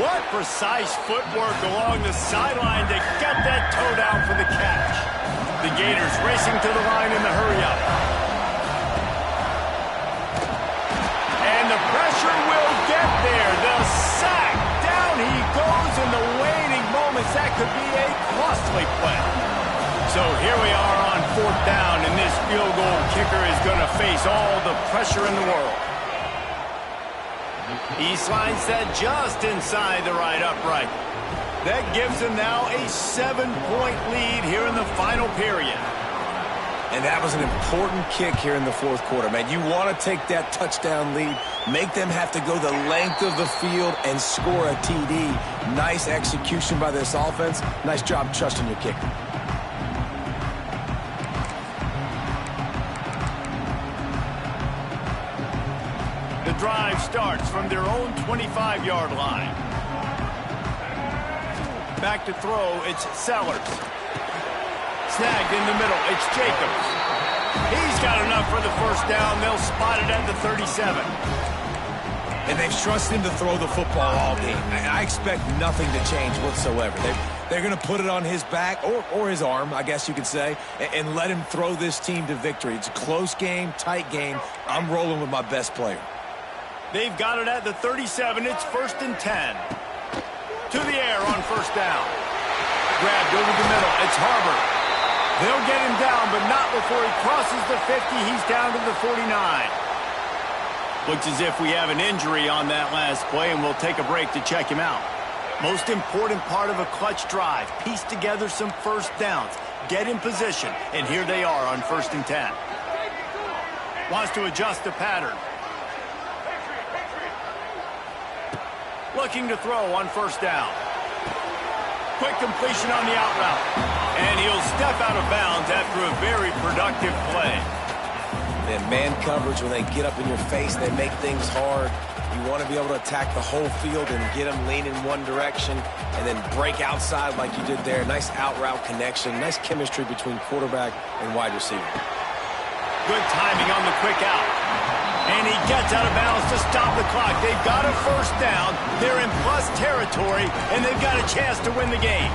What precise footwork along the sideline to get that toe down for the catch. The Gators racing to the line in the hurry-up. And the pressure will get there. The sack. Down he goes in the waning moments. That could be a costly play. So here we are on 4th down, and this field goal kicker is going to face all the pressure in the world. He slides that just inside the right upright. That gives him now a 7-point lead here in the final period. And that was an important kick here in the fourth quarter, man. You want to take that touchdown lead, make them have to go the length of the field and score a TD. Nice execution by this offense. Nice job trusting your kicker. The drive starts from their own 25-yard line. Back to throw, it's Sellers. Snagged in the middle, it's Jacobs. He's got enough for the first down. They'll spot it at the 37. And they've trusted him to throw the football all game. I expect nothing to change whatsoever. They're going to put it on his back, or his arm, I guess you could say, and let him throw this team to victory. It's a close game, tight game. I'm rolling with my best player. They've got it at the 37. It's 1st and 10. To the air on first down. Grabbed over the middle. It's Harvard. They'll get him down, but not before he crosses the 50. He's down to the 49. Looks as if we have an injury on that last play, and we'll take a break to check him out. Most important part of a clutch drive. Piece together some first downs. Get in position, and here they are on 1st and 10. Wants to adjust the pattern. Looking to throw on first down. Quick completion on the out route. And he'll step out of bounds after a very productive play. And man coverage, when they get up in your face, they make things hard. You want to be able to attack the whole field and get them leaning one direction and then break outside like you did there. Nice out route connection. Nice chemistry between quarterback and wide receiver. Good timing on the quick out. And he gets out of bounds to stop the clock. They've got a first down. They're in plus territory, and they've got a chance to win the game.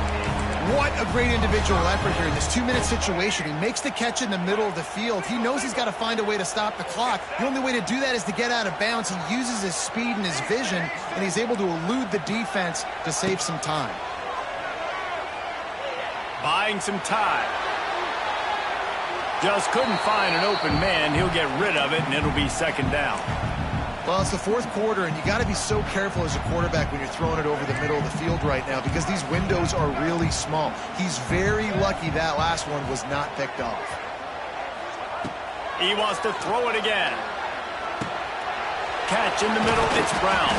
What a great individual effort here in this 2-minute situation. He makes the catch in the middle of the field. He knows he's got to find a way to stop the clock. The only way to do that is to get out of bounds. He uses his speed and his vision, and he's able to elude the defense to save some time. Buying some time. Just couldn't find an open man. He'll get rid of it, and it'll be 2nd down. Well, it's the fourth quarter, and you got to be so careful as a quarterback when you're throwing it over the middle of the field right now because these windows are really small. He's very lucky that last one was not picked off. He wants to throw it again. Catch in the middle, it's Brown.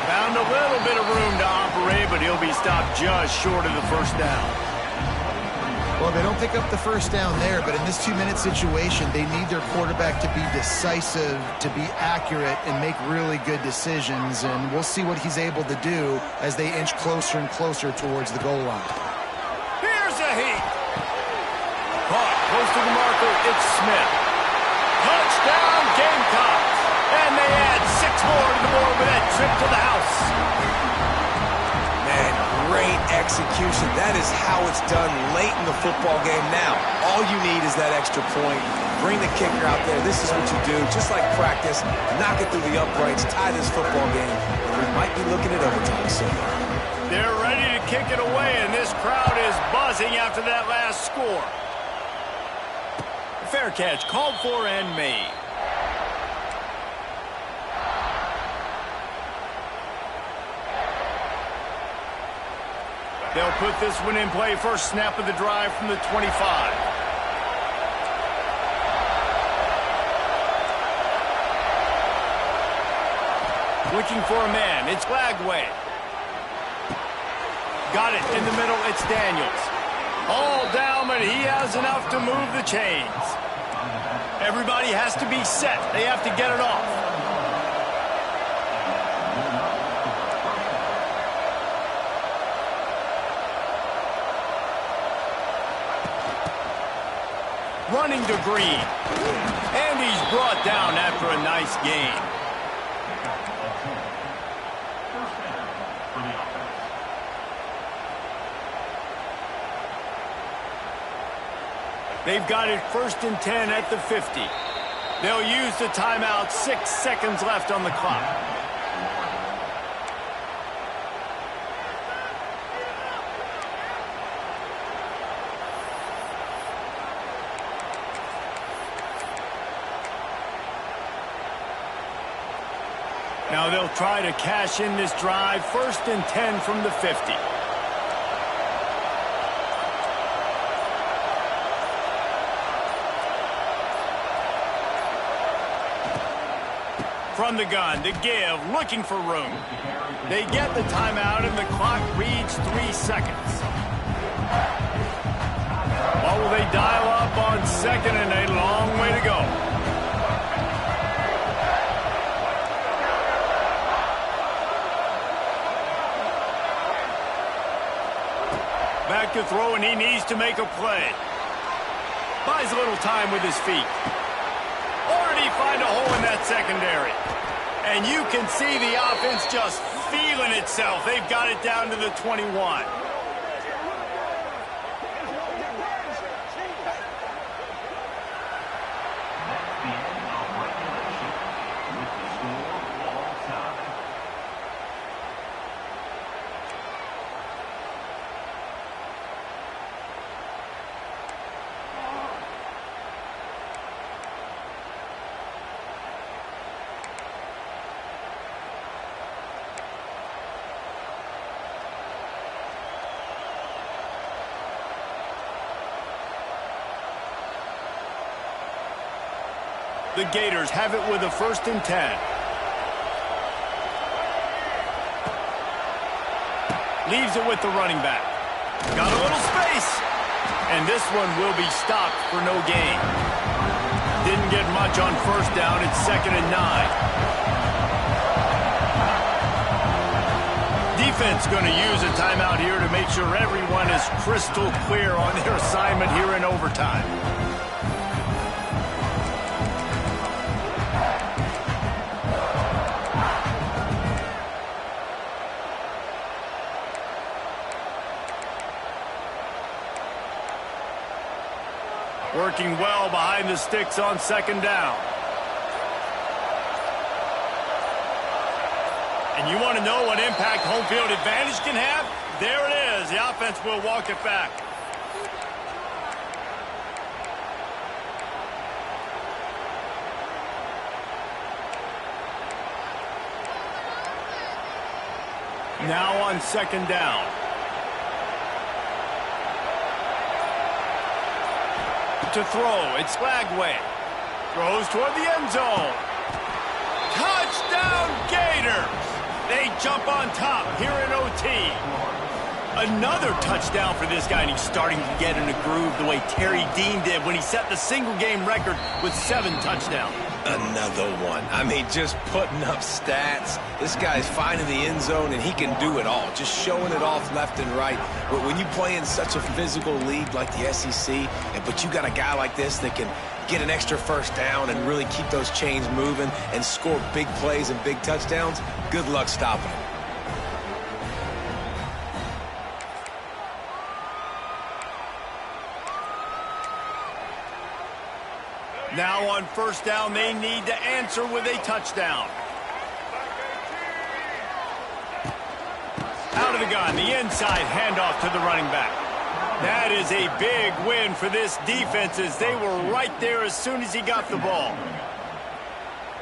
Found a little bit of room to operate, but he'll be stopped just short of the first down. Well, they don't pick up the first down there, but in this 2-minute situation, they need their quarterback to be decisive, to be accurate, and make really good decisions. And we'll see what he's able to do as they inch closer and closer towards the goal line. Here's a heat. Caught close to the marker. It's Smith. Touchdown, Gamecocks. And they add 6 more to the board with that trip to the house. Man, great execution. That is how it's done late in the football game now. All you need is that extra point. Bring the kicker out there. This is what you do. Just like practice, knock it through the uprights, tie this football game, and we might be looking at overtime soon. They're ready to kick it away, and this crowd is buzzing after that last score. Fair catch, called for and made. They'll put this one in play. First snap of the drive from the 25. Looking for a man. It's Lagway. Got it in the middle. It's Daniels. All down, but he has enough to move the chains. Everybody has to be set. They have to get it off. Running to Green. And he's brought down after a nice gain. They've got it 1st and 10 at the 50. They'll use the timeout. 6 seconds left on the clock. Now they'll try to cash in this drive. 1st and 10 from the 50. From the gun to give, looking for room. They get the timeout and the clock reads 3 seconds. What will they dial up on 2nd and a long way to go? Back to throw, and he needs to make a play. Buys a little time with his feet. Or did he find a hole in that secondary? And you can see the offense just feeling itself. They've got it down to the 21. The Gators have it with a 1st and 10. Leaves it with the running back. Got a little space. And this one will be stopped for no gain. Didn't get much on 1st down. It's 2nd and 9. Defense going to use a timeout here to make sure everyone is crystal clear on their assignment here in overtime. Working well behind the sticks on 2nd down. And you want to know what impact home field advantage can have? There it is. The offense will walk it back. Now on 2nd down. To throw, it's Lagway. Throws toward the end zone. Touchdown, Gators! They jump on top here in OT. Another touchdown for this guy, and he's starting to get in a groove the way Terry Dean did when he set the single-game record with 7 touchdowns. Another one. I mean, just putting up stats. This guy's finding the end zone, and he can do it all. Just showing it off left and right. But when you play in such a physical league like the SEC, but you got a guy like this that can get an extra first down and really keep those chains moving and score big plays and big touchdowns, good luck stopping him. Now on first down, they need to answer with a touchdown. Out of the gun, the inside handoff to the running back. That is a big win for this defense as they were right there as soon as he got the ball.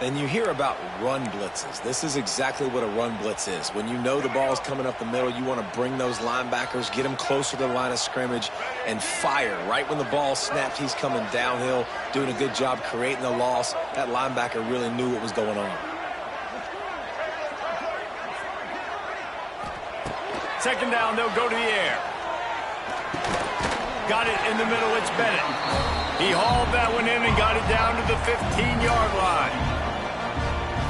And you hear about run blitzes. This is exactly what a run blitz is. When you know the ball's coming up the middle, you want to bring those linebackers, get them closer to the line of scrimmage, and fire. Right when the ball snapped, he's coming downhill, doing a good job creating the loss. That linebacker really knew what was going on. Second down, they'll go to the air. Got it in the middle, it's Bennett. He hauled that one in and got it down to the 15-yard line.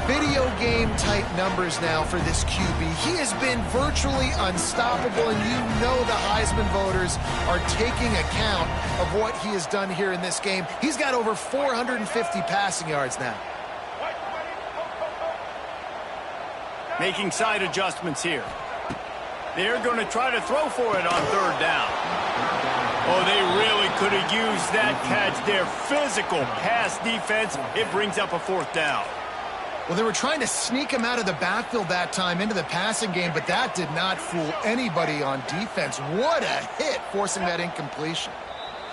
Video game type numbers now for this QB. He has been virtually unstoppable, and you know the Heisman voters are taking account of what he has done here in this game. He's got over 450 passing yards now. Making side adjustments here. They're going to try to throw for it on third down. Oh, they really could have used that catch. Their physical pass defense, it brings up a fourth down. Well, they were trying to sneak him out of the backfield that time into the passing game, but that did not fool anybody on defense. What a hit, forcing that incompletion.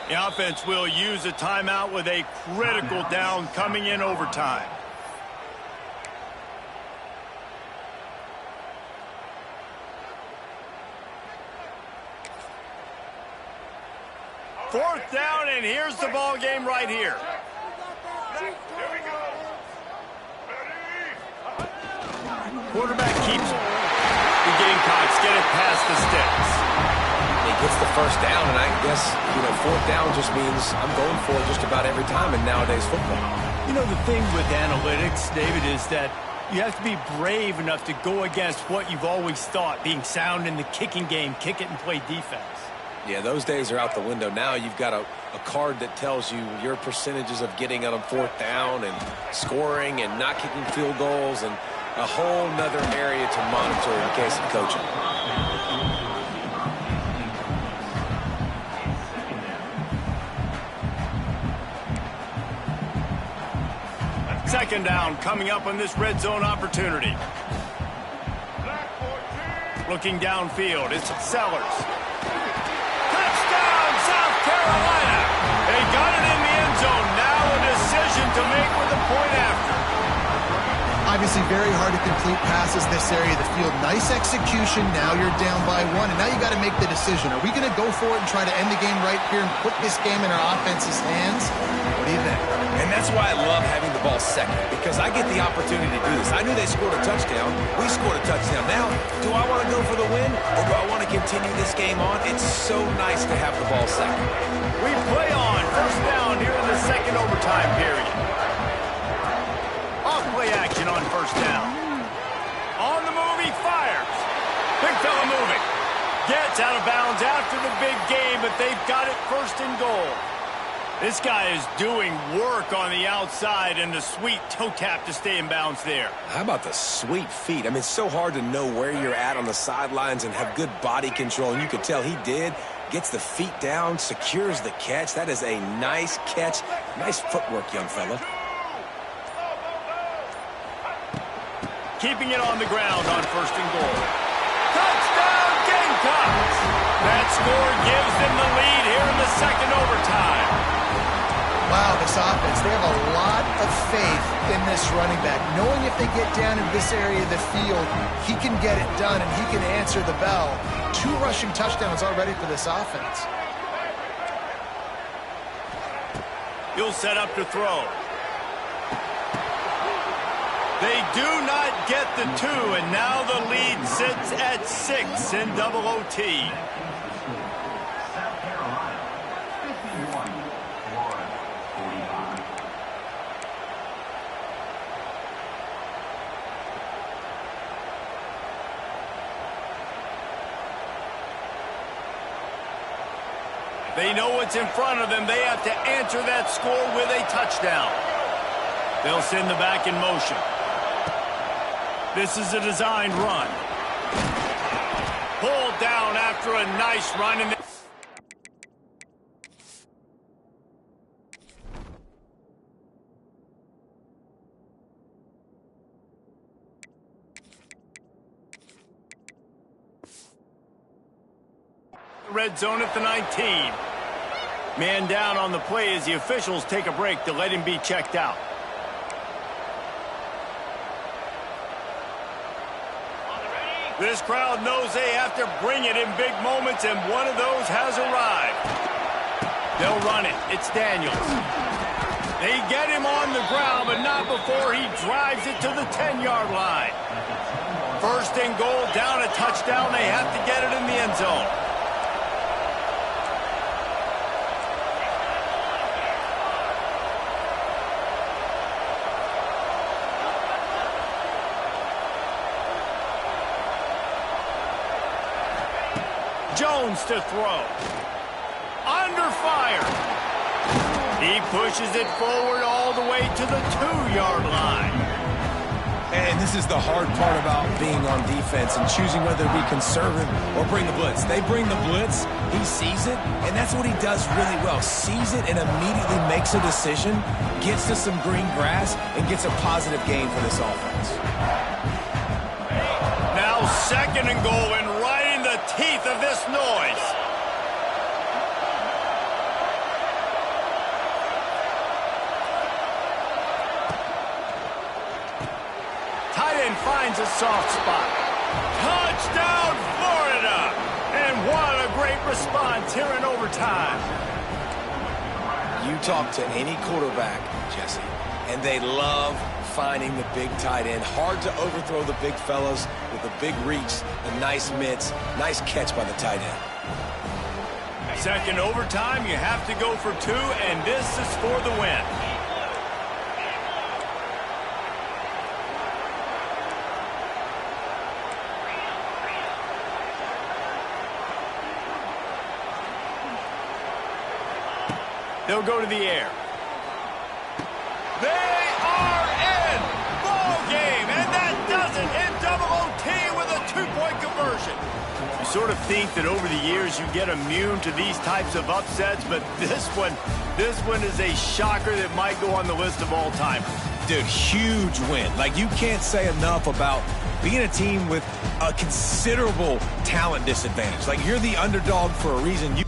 The offense will use a timeout with a critical down coming in overtime. Fourth down, and here's the ball game right here. Quarterback keeps it. The Gamecocks get it past the sticks. He gets the first down, and I guess, fourth down just means I'm going for it just about every time in nowadays football. You know, the thing with analytics, David, is that you have to be brave enough to go against what you've always thought, being sound in the kicking game, kick it and play defense. Yeah, those days are out the window. Now you've got a card that tells you your percentages of getting on a fourth down and scoring and not kicking field goals, and a whole nother area to monitor in the case of coaching. Second down coming up on this red zone opportunity. Looking downfield, it's Sellers. Touchdown, South Carolina! They got it in the end zone. Now a decision to make with the point after. Obviously very hard to complete passes this area of the field. Nice execution. Now you're down by 1, and now you got to make the decision. Are we going to go for it and try to end the game right here and put this game in our offense's hands? What do you think? And that's why I love having the ball second, because I get the opportunity to do this. I knew they scored a touchdown. We scored a touchdown. Now, do I want to go for the win, or do I want to continue this game on? It's so nice to have the ball second. We play on first down here in the second overtime period. Off play action on first down. On the move, he fires. Big fella moving. Gets out of bounds after the big game, but they've got it first and goal. This guy is doing work on the outside, and the sweet toe tap to stay in bounds there. How about the sweet feet? I mean, it's so hard to know where you're at on the sidelines and have good body control, and you could tell he did. Gets the feet down, secures the catch. That is a nice catch. Nice footwork, young fella. Keeping it on the ground on first and goal. Touchdown, Gamecocks! That score gives them the lead here in the second overtime. Wow, this offense, they have a lot of faith in this running back. Knowing if they get down in this area of the field, he can get it done and he can answer the bell. 2 rushing touchdowns already for this offense. He'll set up to throw. They do not get the 2, and now the lead sits at 6 in double OT. They know what's in front of them. They have to answer that score with a touchdown. They'll send the back in motion. This is a designed run. Pulled down after a nice run. And red zone at the 19. Man down on the play as the officials take a break to let him be checked out. This crowd knows they have to bring it in big moments, and one of those has arrived. They'll run it. It's Daniels. They get him on the ground, but not before he drives it to the 10-yard line. First and goal, down a touchdown. They have to get it in the end zone. Jones to throw. Under fire. He pushes it forward all the way to the 2-yard line. And this is the hard part about being on defense and choosing whether to be conservative or bring the blitz. They bring the blitz, he sees it, and that's what he does really well. Sees it and immediately makes a decision, gets to some green grass, and gets a positive gain for this offense. Now second and goal, and right in the teeth of this noise. Tight end finds a soft spot. Touchdown, Florida! And what a great response here in overtime. You talk to any quarterback, Jesse, and they love finding the big tight end. Hard to overthrow the big fellas with the big reach, the nice mitts, nice catch by the tight end. Second overtime, you have to go for 2, and this is for the win. They'll go to the air. They are in! Ball game! And that does it in double OT with a 2-point conversion. You sort of think that over the years you get immune to these types of upsets, but this one is a shocker that might go on the list of all time. Dude, huge win. Like, you can't say enough about being a team with a considerable talent disadvantage. Like, you're the underdog for a reason. You